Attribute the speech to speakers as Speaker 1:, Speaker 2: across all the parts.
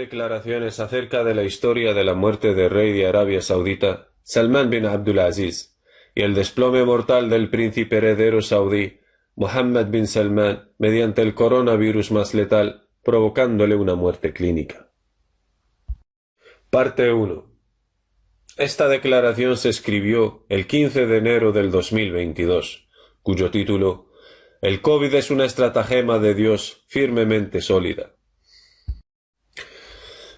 Speaker 1: declaraciones acerca de la historia de la muerte del rey de Arabia Saudita, Salman bin Abdulaziz, y el desplome mortal del príncipe heredero saudí, Mohammed bin Salman, mediante el coronavirus más letal, provocándole una muerte clínica. Parte 1. Esta declaración se escribió el 15 de enero del 2022, cuyo título: El COVID es una estratagema de Dios firmemente sólida.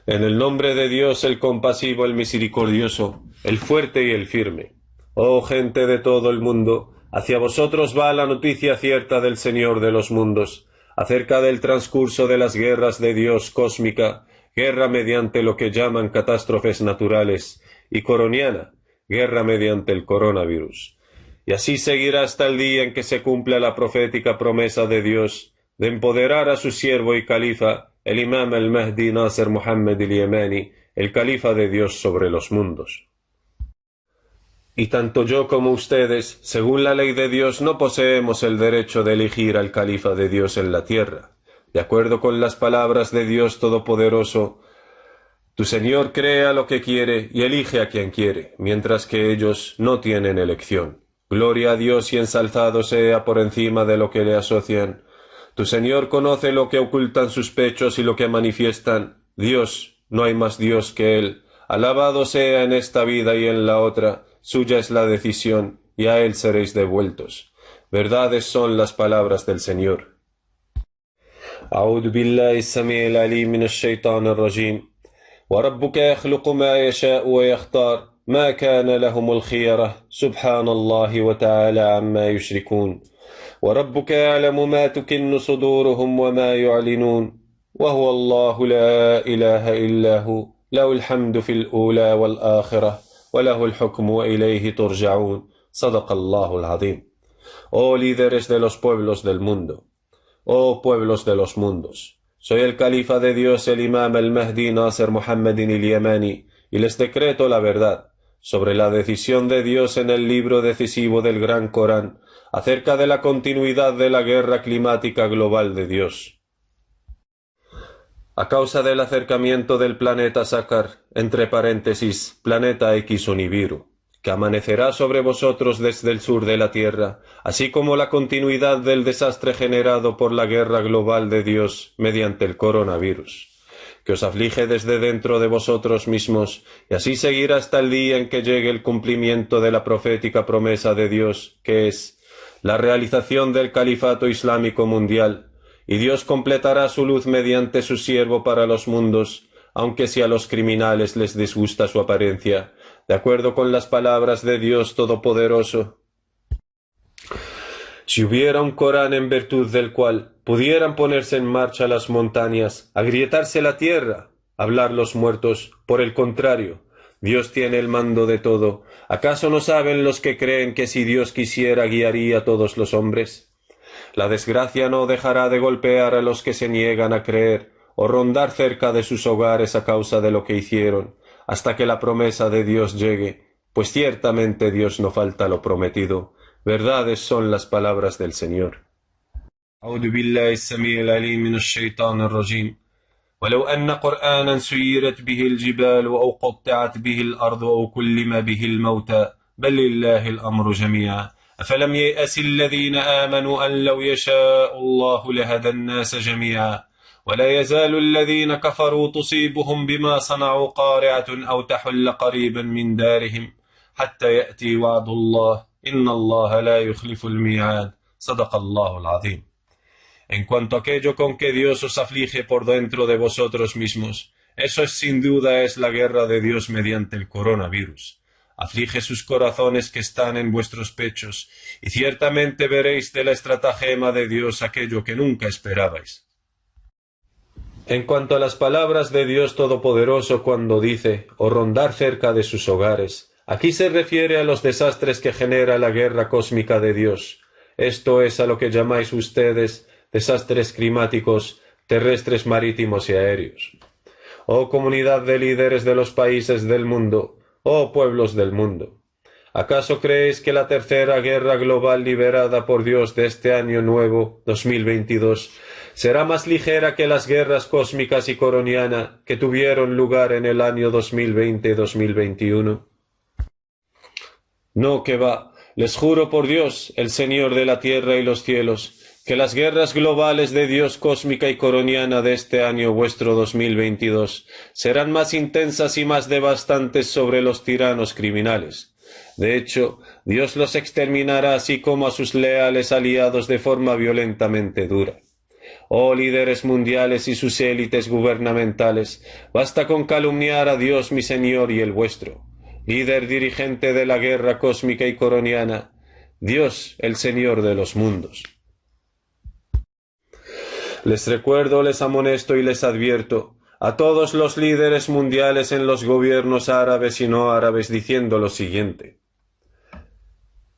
Speaker 1: En el nombre de Dios, el compasivo, el misericordioso, el fuerte y el firme. Oh gente de todo el mundo, hacia vosotros va la noticia cierta del Señor de los mundos, acerca del transcurso de las guerras de Dios cósmica, guerra mediante lo que llaman catástrofes naturales, y coroniana, guerra mediante el coronavirus. Y así seguirá hasta el día en que se cumpla la profética promesa de Dios de empoderar a su siervo y califa, el imam al-Mahdi Nasser Muhammad al-Yamani, el califa de Dios sobre los mundos. Y tanto yo como ustedes, según la ley de Dios, no poseemos el derecho de elegir al califa de Dios en la tierra. De acuerdo con las palabras de Dios Todopoderoso, tu Señor crea lo que quiere y elige a quien quiere, mientras que ellos no tienen elección. Gloria a Dios y ensalzado sea por encima de lo que le asocian. Tu Señor conoce lo que ocultan sus pechos y lo que manifiestan. Dios, no hay más Dios que Él. Alabado sea en esta vida y en la otra. Suya es la decisión, y a Él seréis devueltos. Verdades son las palabras del Señor. أعوذ بالله السميع العليم من الشيطان الرجيم وربك يخلق ما يشاء ويختار ما كان لهم الخيرة سبحان الله وتعالى عما يشركون وربك يعلم ما تكن صدورهم وما يعلنون وهو الله لا إله إلا هو له الحمد في الأولى والآخرة وله الحكم وإليه ترجعون صدق الله العظيم. Oh líderes de los pueblos del mundo, oh pueblos de los mundos, soy el califa de Dios, el imam al-Mahdi Nasser Muhammad al-Yamani, y les decreto la verdad sobre la decisión de Dios en el libro decisivo del Gran Corán acerca de la continuidad de la guerra climática global de Dios. A causa del acercamiento del planeta Sakar, entre paréntesis, planeta X o Nibiru, que amanecerá sobre vosotros desde el sur de la Tierra, así como la continuidad del desastre generado por la guerra global de Dios mediante el coronavirus, que os aflige desde dentro de vosotros mismos, y así seguirá hasta el día en que llegue el cumplimiento de la profética promesa de Dios, que es la realización del califato islámico mundial, y Dios completará su luz mediante su siervo para los mundos, aunque si a los criminales les disgusta su apariencia, de acuerdo con las palabras de Dios Todopoderoso. Si hubiera un Corán en virtud del cual pudieran ponerse en marcha las montañas, agrietarse la tierra, hablar los muertos, por el contrario, Dios tiene el mando de todo. ¿Acaso no saben los que creen que si Dios quisiera guiaría a todos los hombres? La desgracia no dejará de golpear a los que se niegan a creer o rondar cerca de sus hogares a causa de lo que hicieron, hasta que la promesa de Dios llegue, pues ciertamente Dios no falta lo prometido. Verdades son las palabras del Señor. أعوذ بالله السميع العليم من الشيطان الرجيم ولو أن قرآنا سيرت به الجبال أو قطعت به الأرض أو كلم به الموتى بل لله الأمر جميعا أفلم ييأس الذين آمنوا أن لو يشاء الله لهدى الناس جميعا ولا يزال الذين كفروا تصيبهم بما صنعوا قارعة أو تحل قريبا من دارهم حتى يأتي وعد الله إن الله لا يخلف الميعاد صدق الله العظيم. En cuanto a aquello con que Dios os aflige por dentro de vosotros mismos, eso es sin duda es la guerra de Dios mediante el coronavirus. Aflige sus corazones que están en vuestros pechos, y ciertamente veréis de la estratagema de Dios aquello que nunca esperabais. En cuanto a las palabras de Dios Todopoderoso cuando dice, o rondar cerca de sus hogares, aquí se refiere a los desastres que genera la guerra cósmica de Dios. Esto es a lo que llamáis ustedes desastres climáticos, terrestres, marítimos y aéreos. Oh comunidad de líderes de los países del mundo, oh pueblos del mundo, ¿acaso creéis que la tercera guerra global liberada por Dios de este año nuevo, 2022, será más ligera que las guerras cósmicas y coroniana que tuvieron lugar en el año 2020-2021. No, que va, les juro por Dios, el Señor de la tierra y los cielos, que las guerras globales de Dios cósmica y coroniana de este año vuestro 2022 serán más intensas y más devastantes sobre los tiranos criminales. De hecho, Dios los exterminará así como a sus leales aliados de forma violentamente dura. Oh líderes mundiales y sus élites gubernamentales, basta con calumniar a Dios mi Señor y el vuestro, líder dirigente de la guerra cósmica y coroniana, Dios el Señor de los mundos. Les recuerdo, les amonesto y les advierto a todos los líderes mundiales en los gobiernos árabes y no árabes diciendo lo siguiente: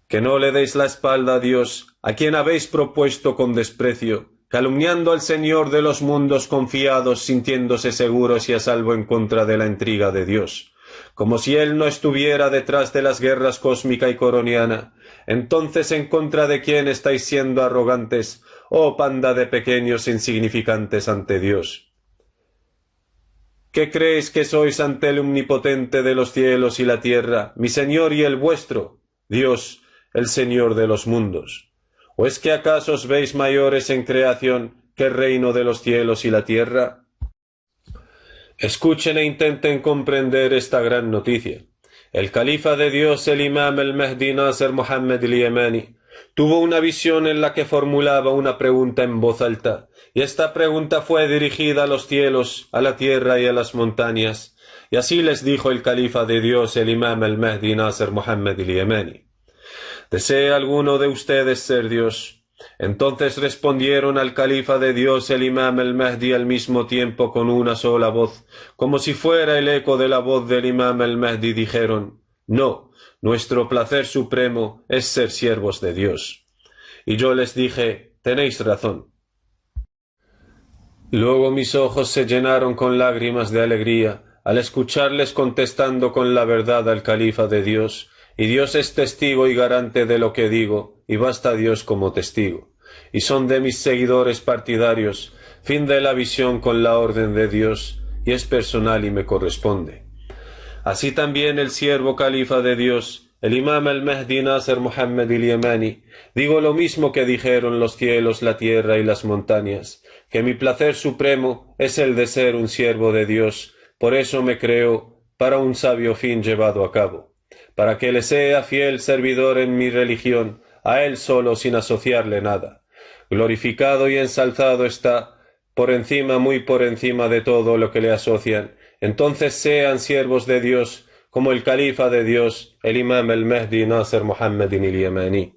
Speaker 1: que no le deis la espalda a Dios, a quien habéis propuesto con desprecio, calumniando al Señor de los mundos confiados, sintiéndose seguros y a salvo en contra de la intriga de Dios, como si Él no estuviera detrás de las guerras cósmica y coroniana. Entonces, ¿en contra de quién estáis siendo arrogantes, oh panda de pequeños insignificantes ante Dios? ¿Qué creéis que sois ante el omnipotente de los cielos y la tierra, mi Señor y el vuestro, Dios, el Señor de los mundos? ¿O es que acaso os veis mayores en creación que el reino de los cielos y la tierra? Escuchen e intenten comprender esta gran noticia. El califa de Dios, el imam el-Mahdi Nasser Mohammed al-Yamani, tuvo una visión en la que formulaba una pregunta en voz alta, y esta pregunta fue dirigida a los cielos, a la tierra y a las montañas. Y así les dijo el califa de Dios, el imam el-Mahdi Nasser Mohammed al-Yamani: ¿desea alguno de ustedes ser Dios? Entonces respondieron al califa de Dios, el imam el-Mahdi, al mismo tiempo con una sola voz, como si fuera el eco de la voz del imam el-Mahdi. Dijeron: no, nuestro placer supremo es ser siervos de Dios. Y yo les dije: tenéis razón. Luego mis ojos se llenaron con lágrimas de alegría al escucharles contestando con la verdad al califa de Dios, y Dios es testigo y garante de lo que digo, y basta Dios como testigo. Y son de mis seguidores partidarios, fin de la visión con la orden de Dios, y es personal y me corresponde. Así también el siervo califa de Dios, el imam al-Mahdi Nasser Mohammed al-Yamani, digo lo mismo que dijeron los cielos, la tierra y las montañas, que mi placer supremo es el de ser un siervo de Dios, por eso me creo para un sabio fin llevado a cabo, para que le sea fiel servidor en mi religión, a él solo sin asociarle nada. Glorificado y ensalzado está, por encima, muy por encima de todo lo que le asocian. Entonces sean siervos de Dios, como el califa de Dios, el imam el-Mahdi Nasser Mohammed al-Yamani.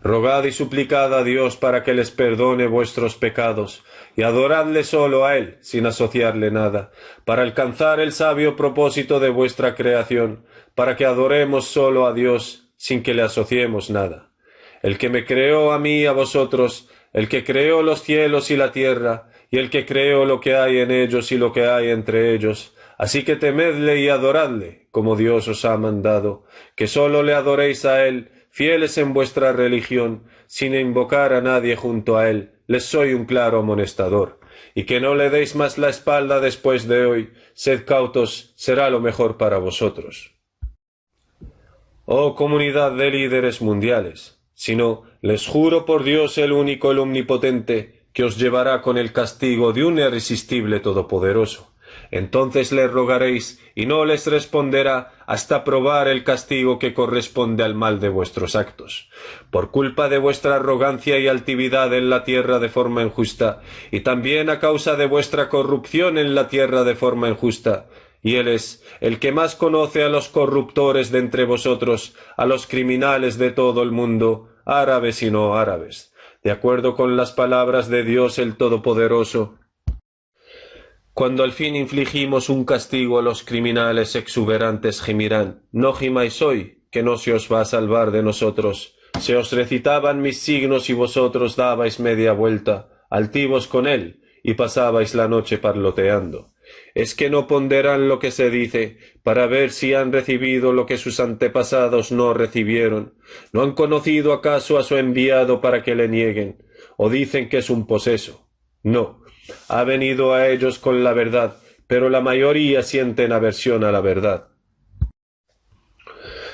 Speaker 1: Rogad y suplicad a Dios para que les perdone vuestros pecados, y adoradle solo a Él, sin asociarle nada, para alcanzar el sabio propósito de vuestra creación, para que adoremos solo a Dios, sin que le asociemos nada. El que me creó a mí y a vosotros, el que creó los cielos y la tierra, y el que creó lo que hay en ellos y lo que hay entre ellos. Así que temedle y adoradle, como Dios os ha mandado, que solo le adoréis a Él, fieles en vuestra religión, sin invocar a nadie junto a Él. Les soy un claro amonestador. Y que no le deis más la espalda después de hoy. Sed cautos, será lo mejor para vosotros. Oh comunidad de líderes mundiales, si no, les juro por Dios el único, el omnipotente, que os llevará con el castigo de un irresistible todopoderoso. Entonces le rogaréis, y no les responderá hasta probar el castigo que corresponde al mal de vuestros actos. Por culpa de vuestra arrogancia y altividad en la tierra de forma injusta, y también a causa de vuestra corrupción en la tierra de forma injusta, y Él es el que más conoce a los corruptores de entre vosotros, a los criminales de todo el mundo, árabes y no árabes. De acuerdo con las palabras de Dios el Todopoderoso, cuando al fin infligimos un castigo a los criminales exuberantes gemirán: no gimáis hoy, que no se os va a salvar de nosotros. Se os recitaban mis signos y vosotros dabais media vuelta, altivos con él, y pasabais la noche parloteando. ¿Es que no ponderan lo que se dice, para ver si han recibido lo que sus antepasados no recibieron? ¿No han conocido acaso a su enviado para que le nieguen? o dicen que es un poseso. No, ha venido a ellos con la verdad, pero la mayoría sienten aversión a la verdad.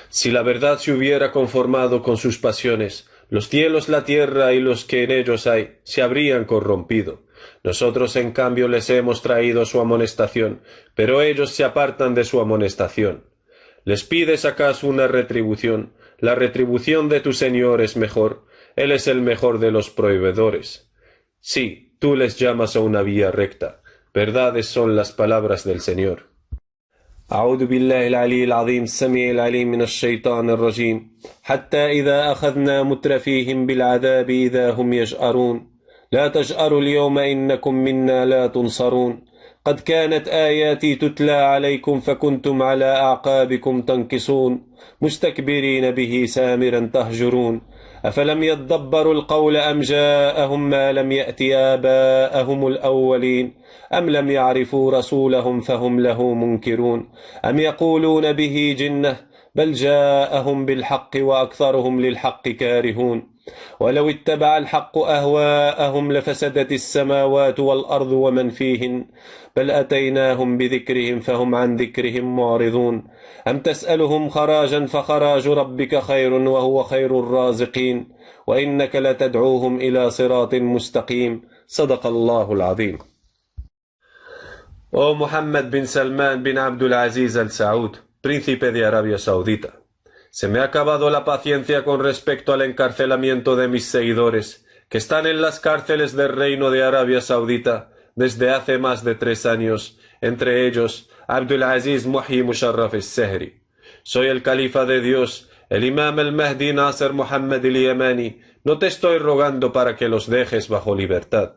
Speaker 1: Si la verdad se hubiera conformado con sus pasiones, los cielos, la tierra y los que en ellos hay se habrían corrompido. Nosotros, en cambio, les hemos traído su amonestación, pero ellos se apartan de su amonestación. ¿Les pides acaso una retribución? La retribución de tu Señor es mejor. Él es el mejor de los proveedores. Sí, tú les llamas a una vía recta. Verdades son las palabras del Señor. أعوذ بالله العلي العظيم السميع العليم من الشيطان الرجيم حتى إذا أخذنا مترفيهم بالعذاب إذا هم يجأرون لا تجأروا اليوم إنكم منا لا تنصرون قد كانت آياتي تتلى عليكم فكنتم على أعقابكم تنكصون مستكبرين به سامرا تهجرون أفلم يدبروا القول أم جاءهم ما لم يأت آباءهم الأولين أم لم يعرفوا رسولهم فهم له منكرون أم يقولون به جنة بل جاءهم بالحق وأكثرهم للحق كارهون ولو اتبع الحق أهواءهم لفسدت السماوات والأرض ومن فيهن بل أتيناهم بذكرهم فهم عن ذكرهم معرضون أم تسألهم خراجا فخراج ربك خير وهو خير الرازقين وإنك لتدعوهم إلى صراط مستقيم صدق الله العظيم. Oh Muhammad bin Salman bin Abdul Aziz al Saud, príncipe de Arabia Saudita. Se me ha acabado la paciencia con respecto al encarcelamiento de mis seguidores, que están en las cárceles del reino de Arabia Saudita desde hace más de 3 años, entre ellos Abdul Aziz Muhyi Musharraf al-Sehri. Soy el califa de Dios, el imam al-Mahdi Nasser Muhammad al-Yamani. No te estoy rogando para que los dejes bajo libertad,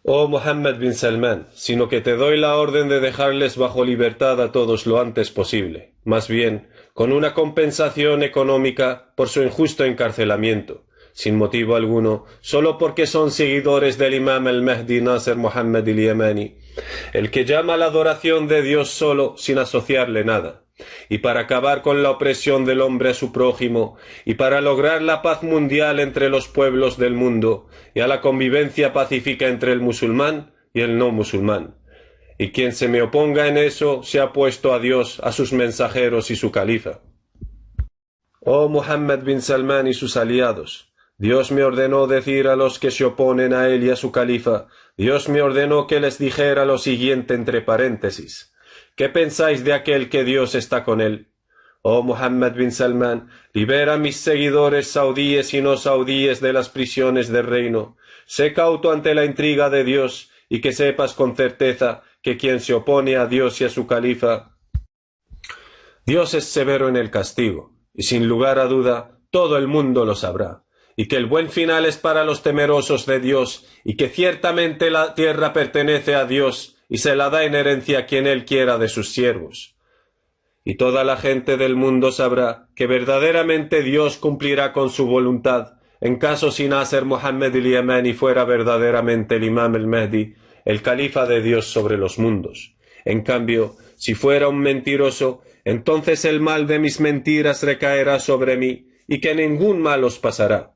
Speaker 1: oh Muhammad bin Salman, sino que te doy la orden de dejarles bajo libertad a todos lo antes posible, más bien con una compensación económica por su injusto encarcelamiento, sin motivo alguno, solo porque son seguidores del imam al-Mahdi Nasser Muhammad al-Yamani, el que llama a la adoración de Dios solo sin asociarle nada, y para acabar con la opresión del hombre a su prójimo, y para lograr la paz mundial entre los pueblos del mundo, y a la convivencia pacífica entre el musulmán y el no musulmán. Y quien se me oponga en eso se ha opuesto a Dios, a sus mensajeros y su califa. Oh Muhammad bin Salman y sus aliados, Dios me ordenó decir a los que se oponen a él y a su califa, Dios me ordenó que les dijera lo siguiente entre paréntesis. ¿Qué pensáis de aquel que Dios está con él? Oh Muhammad bin Salman, libera a mis seguidores saudíes y no saudíes de las prisiones del reino. Sé cauto ante la intriga de Dios y que sepas con certeza que quien se opone a Dios y a su califa, Dios es severo en el castigo, y sin lugar a duda todo el mundo lo sabrá, y que el buen final es para los temerosos de Dios, y que ciertamente la tierra pertenece a Dios, y se la da en herencia a quien él quiera de sus siervos. Y toda la gente del mundo sabrá que verdaderamente Dios cumplirá con su voluntad, en caso si Nasser Muhammad al-Yamani fuera verdaderamente el imam al-Mahdi, el califa de Dios sobre los mundos. En cambio, si fuera un mentiroso, entonces el mal de mis mentiras recaerá sobre mí, y que ningún mal os pasará.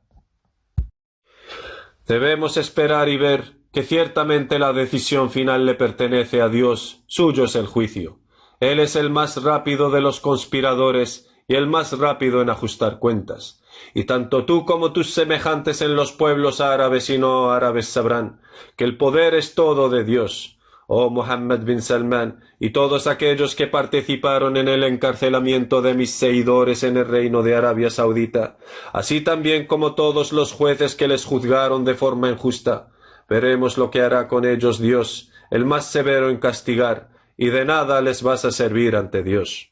Speaker 1: Debemos esperar y ver que ciertamente la decisión final le pertenece a Dios, suyo es el juicio. Él es el más rápido de los conspiradores y el más rápido en ajustar cuentas. Y tanto tú como tus semejantes en los pueblos árabes y no árabes sabrán que el poder es todo de Dios. Oh Muhammad bin Salman y todos aquellos que participaron en el encarcelamiento de mis seguidores en el reino de Arabia Saudita, así también como todos los jueces que les juzgaron de forma injusta, veremos lo que hará con ellos Dios, el más severo en castigar, y de nada les vas a servir ante Dios.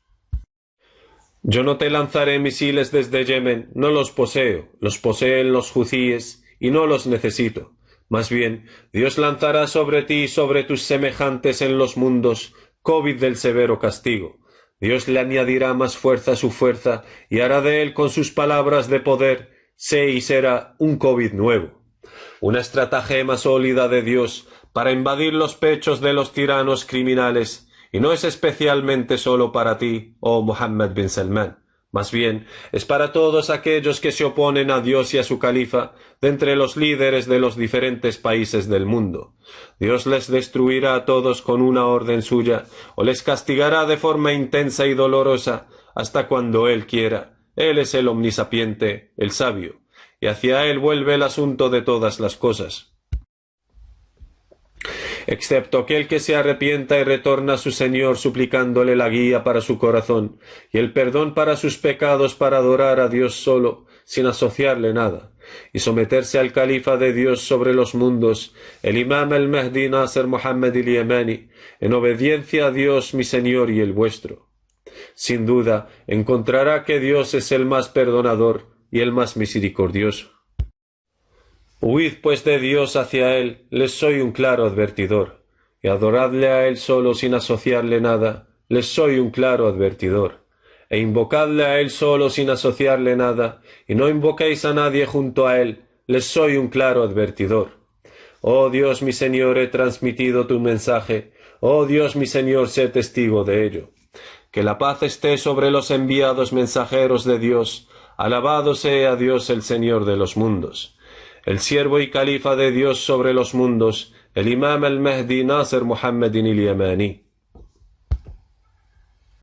Speaker 1: Yo no te lanzaré misiles desde Yemen, no los poseo, los poseen los huthíes, y no los necesito. Más bien, Dios lanzará sobre ti y sobre tus semejantes en los mundos COVID del severo castigo. Dios le añadirá más fuerza a su fuerza, y hará de él con sus palabras de poder, sé y será un COVID nuevo. Una estratagema sólida de Dios para invadir los pechos de los tiranos criminales, y no es especialmente solo para ti, oh Muhammad bin Salman. Más bien, es para todos aquellos que se oponen a Dios y a su califa, de entre los líderes de los diferentes países del mundo. Dios les destruirá a todos con una orden suya, o les castigará de forma intensa y dolorosa, hasta cuando Él quiera. Él es el omnisapiente, el sabio, y hacia Él vuelve el asunto de todas las cosas. Excepto aquel que se arrepienta y retorna a su Señor suplicándole la guía para su corazón y el perdón para sus pecados para adorar a Dios solo, sin asociarle nada, y someterse al califa de Dios sobre los mundos, el imam al-Mahdi Nasser Muhammad al-Yamani, en obediencia a Dios mi Señor y el vuestro. Sin duda, encontrará que Dios es el más perdonador y el más misericordioso. Huid pues de Dios hacia Él, les soy un claro advertidor, y adoradle a Él solo sin asociarle nada, les soy un claro advertidor, e invocadle a Él solo sin asociarle nada, y no invoquéis a nadie junto a Él, les soy un claro advertidor. Oh Dios mi Señor, he transmitido tu mensaje, oh Dios mi Señor, sé testigo de ello. Que la paz esté sobre los enviados mensajeros de Dios, alabado sea Dios el Señor de los mundos. El siervo y califa de Dios sobre los mundos, el imam al-Mahdi Nasser Muhammad al-Yamani.